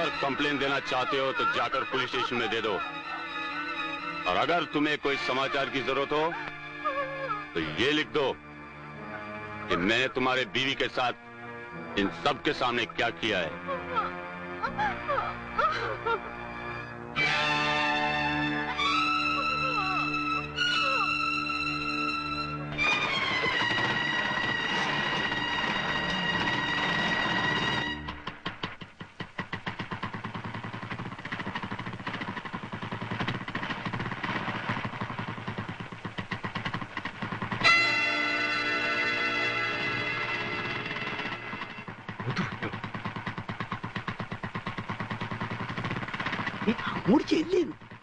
अगर कंप्लेन देना चाहते हो तो जाकर पुलिस स्टेशन में दे दो, और अगर तुम्हें कोई समाचार की जरूरत हो तो ये लिख दो कि मैंने तुम्हारे बीवी के साथ इन सब के सामने क्या किया है।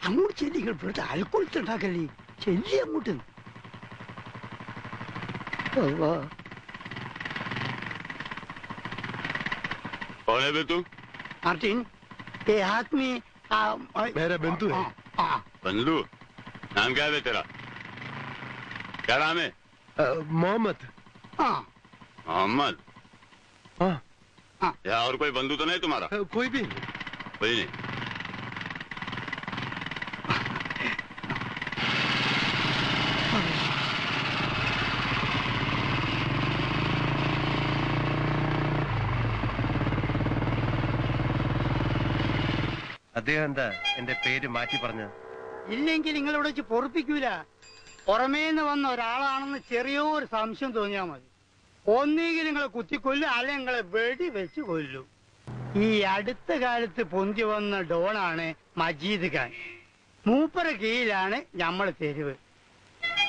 അങ്ങോട്ട് ചെല്ലികൾ വെറുതെ അൽക്കൊളുത്തുണ്ടാക്കല്ലേ, ചെല്ലി അങ്ങോട്ട്. कौन है बे तू? मार्टिन, ये हाथ में मेरा बंधु है। बंधु? नाम क्या है तेरा? क्या नाम है? मोहम्मद। मोहम्मद? हाँ। या और कोई बंधु तो नहीं तुम्हारा? कोई भी नहीं। അദ്ദേഹം എന്താ എന്റെ പേര് മാറ്റി പറഞ്ഞത്? ഇല്ലെങ്കിൽ നിങ്ങളിവിടെ വെച്ച് പൊറപ്പിക്കൂല. പുറമേന്ന് വന്ന ഒരാളാണെന്ന് ചെറിയൊരു സംശയം തോന്നിയാൽ മതി. ഒന്നുകിൽ നിങ്ങളെ കുത്തിക്കൊല്ലും, അല്ലെങ്കിൽ നിങ്ങളെ വെടി വെച്ച് കൊല്ലും. ഈ അടുത്ത കാലത്ത് പൊന്തി വന്ന ഡോണാണ് മജീദ് ഖാൻ. മൂപ്പര കീഴിലാണ് നമ്മൾ തെരുവ്.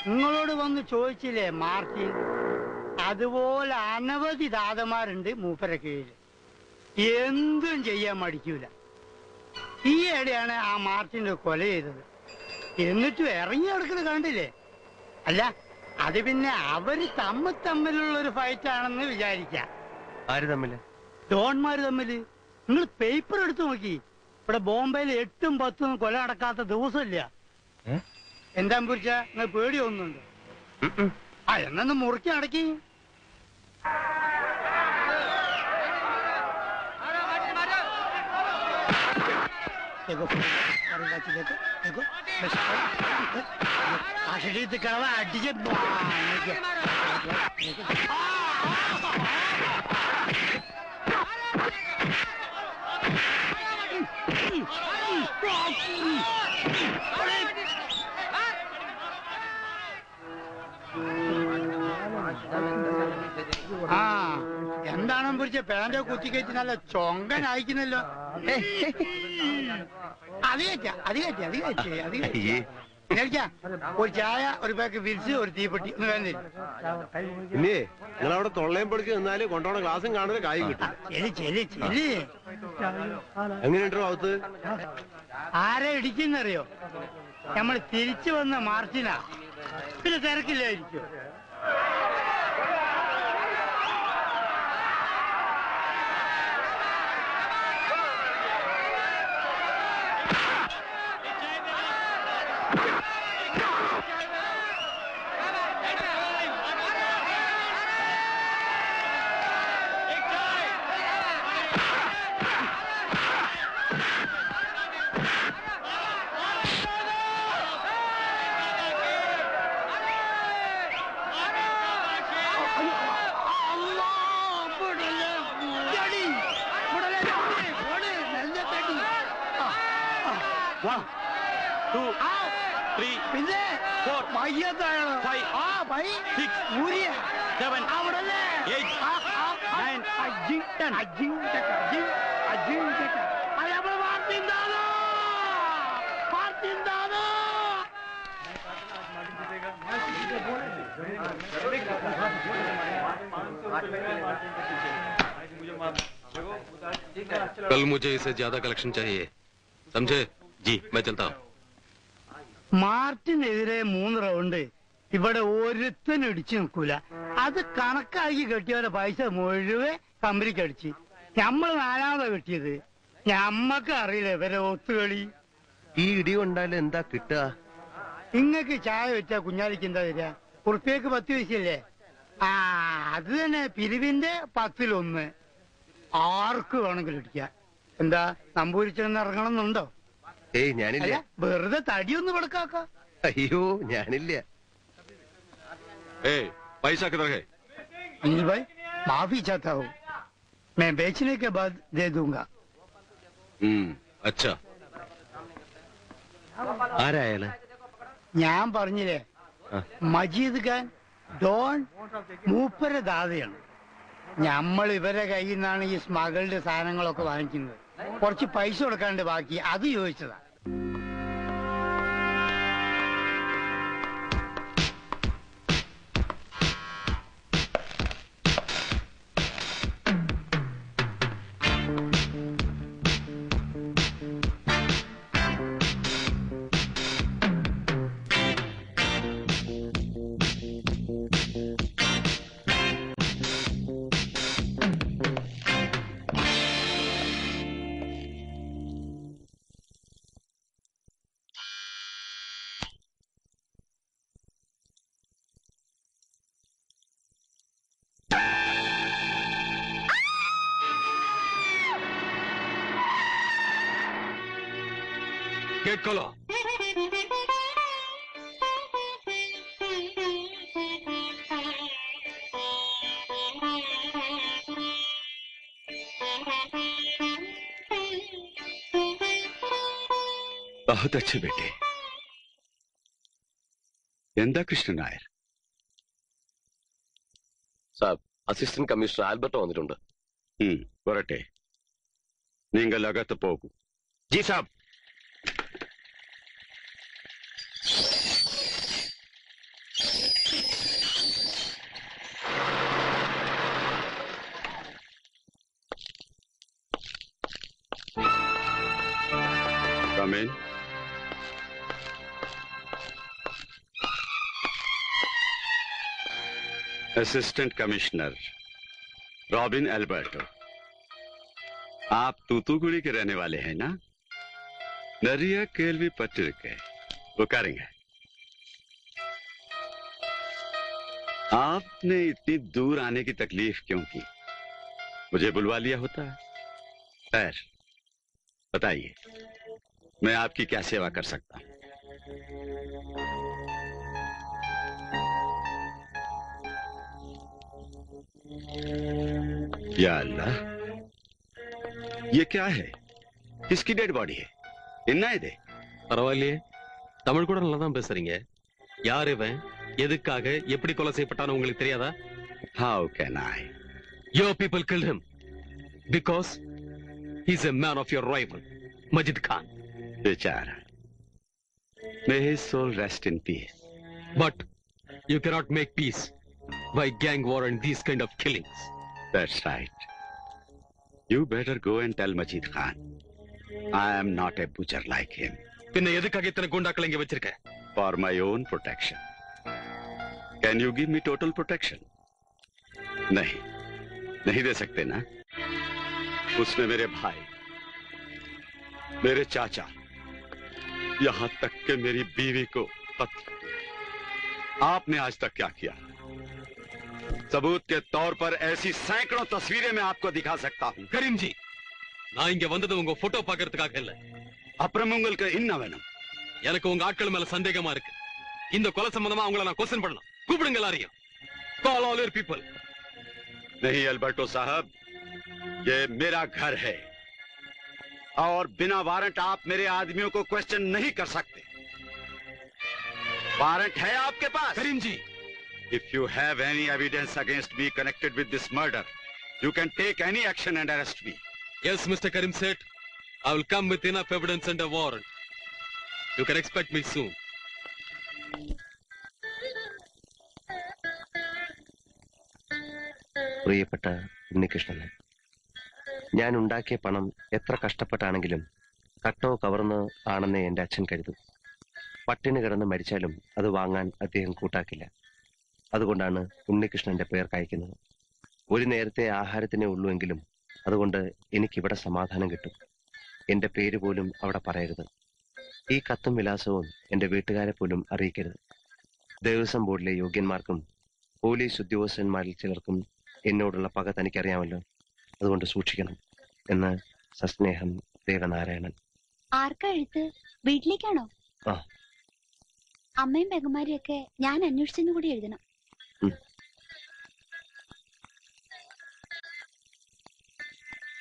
നിങ്ങളോട് വന്ന് ചോദിച്ചില്ലേ മാർട്ടിൻ, അതുപോലെ അനവധി ദാതന്മാരുണ്ട് മൂപ്പര കീഴിൽ. എന്തും ചെയ്യാൻ മടിക്കൂല. ഈ ഇടയാണ് ആ മാർട്ടിനെ കൊല ചെയ്തത്. എന്നിട്ടും ഇറങ്ങി നടക്കുന്നത് കണ്ടില്ലേ? അല്ല, അത് പിന്നെ അവര് തമ്മിലുള്ള ഒരു ഫൈറ്റ് ആണെന്ന് വിചാരിക്കാം. ആര് തമ്മില്? ഡോൺമാര് തമ്മില്. നിങ്ങൾ പേപ്പർ എടുത്തു നോക്കി, ഇവിടെ ബോംബെയിൽ 8ഉം 10ഉം കൊല നടക്കാത്ത ദിവസമില്ല. എന്താ പുരിച്ച, നിങ്ങൾ പേടി ഒന്നുണ്ട്? എന്നൊന്ന് മുറിച്ച് അടക്കി. देखो देखो देखो आखिरी कड़वा अड्डी എന്താണെന്ന് പിടിച്ച പേന്റെ കുത്തിക്കയറ്റി നല്ല ചൊങ്കൻ അയക്കുന്നല്ലോ. അത് ഒരു ചായ, ഒരു പാക്ക് വിരിച്ച്, ഒരു തീപ്പെട്ടി ഒന്ന് വേണ്ടി. പിന്നെ നിങ്ങളവിടെ തൊള്ളയും പൊടിച്ച് നിന്നാല് കൊണ്ടോണ ഗ്ലാസും കാണുന്ന കായ് കിട്ടും. എങ്ങനെയുണ്ടോ അകത്ത്? ആരെ ഇടിക്കുന്നറിയോ? നമ്മൾ തിരിച്ചു വന്ന മാർച്ചിനാ. പിന്നെ തിരക്കില്ലായിരിക്കും. कल मुझे इससे ज्यादा कलेक्शन चाहिए, समझे? जी मैं चलता हूँ. മാർട്ടിനെതിരെ 3 റൗണ്ട് ഇവിടെ ഒരുത്തനും ഇടിച്ചു നിൽക്കൂല. അത് കണക്കാക്കി കെട്ടിയവരെ പൈസ മുഴുവൻ കമ്പനിക്ക് അടിച്ച്. നമ്മൾ 4ാമതാ കെട്ടിയത്. ഞമ്മക്ക് അറിയില്ല ഇവരെ ഒത്തുകളി. ഈ ഇടി കൊണ്ടാലും എന്താ കിട്ടുക? ഇങ്ങക്ക് ചായ വെച്ചാ കുഞ്ഞാലിക്ക് എന്താ തരിക? ഉറുപ്പ്യക്ക് 10 പൈസയല്ലേ? അത് തന്നെ, പിരിവിന്റെ 10-ൽ 1. ആർക്ക് വേണമെങ്കിലും ഇടിക്കാം. എന്താ നമ്പൂരിച്ചെന്ന് ഇറങ്ങണമെന്നുണ്ടോ? ഏയ് ഞാനില്ല. അല്ല, വെറുതെ തടിയൊന്ന് കൊടുക്കാക്ക. അയ്യോ ഞാനില്ല. ए पैसा किधर है? अनिल भाई माफी चाहता हूँ, मैं बेचने के बाद दे दूंगा. अच्छा. ആരാ അയാള്? ഞാൻ പറഞ്ഞില്ലേ, മജീദ് ഖാൻ ഡോൺ മൂപ്പര ദാതയാണ്. നമ്മൾ ഇവരെ കയ്യിൽ നിന്നാണ് ഈ സ്മഗിൾഡ് സാധനങ്ങളൊക്കെ വാങ്ങിക്കുന്നത്. കുറച്ച് പൈസ കൊടുക്കാണ്ട് ബാക്കി അത് ചോദിച്ചതാ. गेट खोलो. बहुत अच्छे बेटे. എന്താ കൃഷ്ണൻ നായർ? സാബ്, അസിസ്റ്റന്റ് കമ്മീഷണർ ആൽബർട്ടോ വന്നിട്ടുണ്ട്. വരട്ടെ. നിങ്ങൾ അകത്ത് പോകൂ. ജി സാബ്. Come in. Assistant commissioner Robin Alberto, आप तूतुकुड़ी के रहने वाले हैं ना? नरिया केलवी पत्र के उकारेंगे. आपने इतनी दूर आने की तकलीफ क्यों की? मुझे बुलवा लिया होता. खैर बताइए, मैं आपकी क्या सेवा कर सकता हूं? या अल्लाह, ये क्या है? किसकी डेड बॉडी है? इन्ना दे. பரவாயில்லையே, தமிழ் கூட நல்லா தான் பேசுறீங்க. யார் இவன், எதுக்காக, எப்படி கொலை செய்யப்பட்டான்னு உங்களுக்கு தெரியாதா? How can I? Your people killed him because he's a man of your rival, Majid Khan. बेचारा. May his soul rest in peace. But you cannot make peace by gang war and these kind of killings. That's right. You better go and tell Majid Khan I am not a butcher like him. பின்ன எதுக்காக இத்தனை குண்டாக்களை இங்க வச்சிருக்க? For my own protection. Can you give me total protection? नहीं, नहीं दे सकते ना? उसने मेरे भाई, मेरे चाचा, यहां तक कि मेरी बीवी को कत्ल किया. आपने आज तक क्या किया? सबूत के तौर पर ऐसी सैकड़ों तस्वीरें मैं आपको दिखा सकता हूं. கரீம் ஜி, நான் இங்க வந்தது உங்க போட்டோ பார்க்கிறதுக்காக இல்ல. அப்புறம் உங்களுக்கு என்ன வேணும்? எனக்கு உங்க ஆட்கள் மேல சந்தேகமா இருக்கு. இந்த கொலை சம்பந்தமா அவங்கள நான் क्वेश्चन பண்ணணும். கூப்பிடுங்க எல்லாரையும். Call all your people. नहीं अल्बर्टो साहब, ये मेरा घर है और बिना वारंट आप मेरे आदमियों को क्वेश्चन नहीं कर सकते. वारंट है आपके पास? करीम जी, If you have any evidence against me connected with this murder, you can take any action and arrest me. yes, Mr. Karim said, I will come with enough evidence and a warrant. You can expect me soon. പ്രിയപ്പെട്ട ഉണ്ണികൃഷ്ണൻ, ഞാൻ ഉണ്ടാക്കിയ പണം എത്ര കഷ്ടപ്പെട്ടാണെങ്കിലും കട്ടോ കവർന്ന് ആണെന്നേ എന്റെ അച്ഛൻ കരുതും. പട്ടിണി കിടന്ന് മരിച്ചാലും അത് വാങ്ങാൻ അദ്ദേഹം കൂട്ടാക്കില്ല. അതുകൊണ്ടാണ് ഉണ്ണികൃഷ്ണന്റെ പേർ കഴിക്കുന്നത്. ഒരു നേരത്തെ ആഹാരത്തിനേ ഉള്ളൂവെങ്കിലും അതുകൊണ്ട് എനിക്കിവിടെ സമാധാനം കിട്ടും. എന്റെ പേര് പോലും അവിടെ പറയരുത്. ഈ കത്തും വിലാസവും എന്റെ വീട്ടുകാരെ പോലും അറിയിക്കരുത്. ദേവസ്വം ബോർഡിലെ യോഗ്യന്മാർക്കും പോലീസ് ഉദ്യോഗസ്ഥന്മാരിൽ ചിലർക്കും എന്നോടുള്ള പക തനിക്കറിയാമല്ലോ. അതുകൊണ്ട് സൂക്ഷിക്കണം എന്ന് സസ്നേഹം, ദേവനാരായണൻ. ആർക്കാ എഴുത്ത്? വീട്ടിലേക്കാണോ? ആ. അമ്മയും പെങ്ങന്മാരെയും ഒക്കെ ഞാൻ അന്വേഷിച്ചെന്ന് കൂടി എഴുതണം.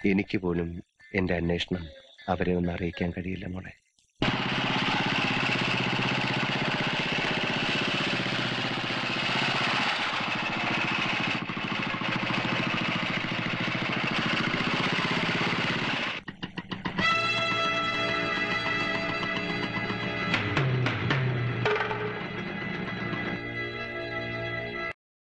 എനിക്ക് പോലും എന്റെ അന്വേഷണം അവരെ ഒന്ന് അറിയിക്കാൻ കഴിയില്ല മോളെ.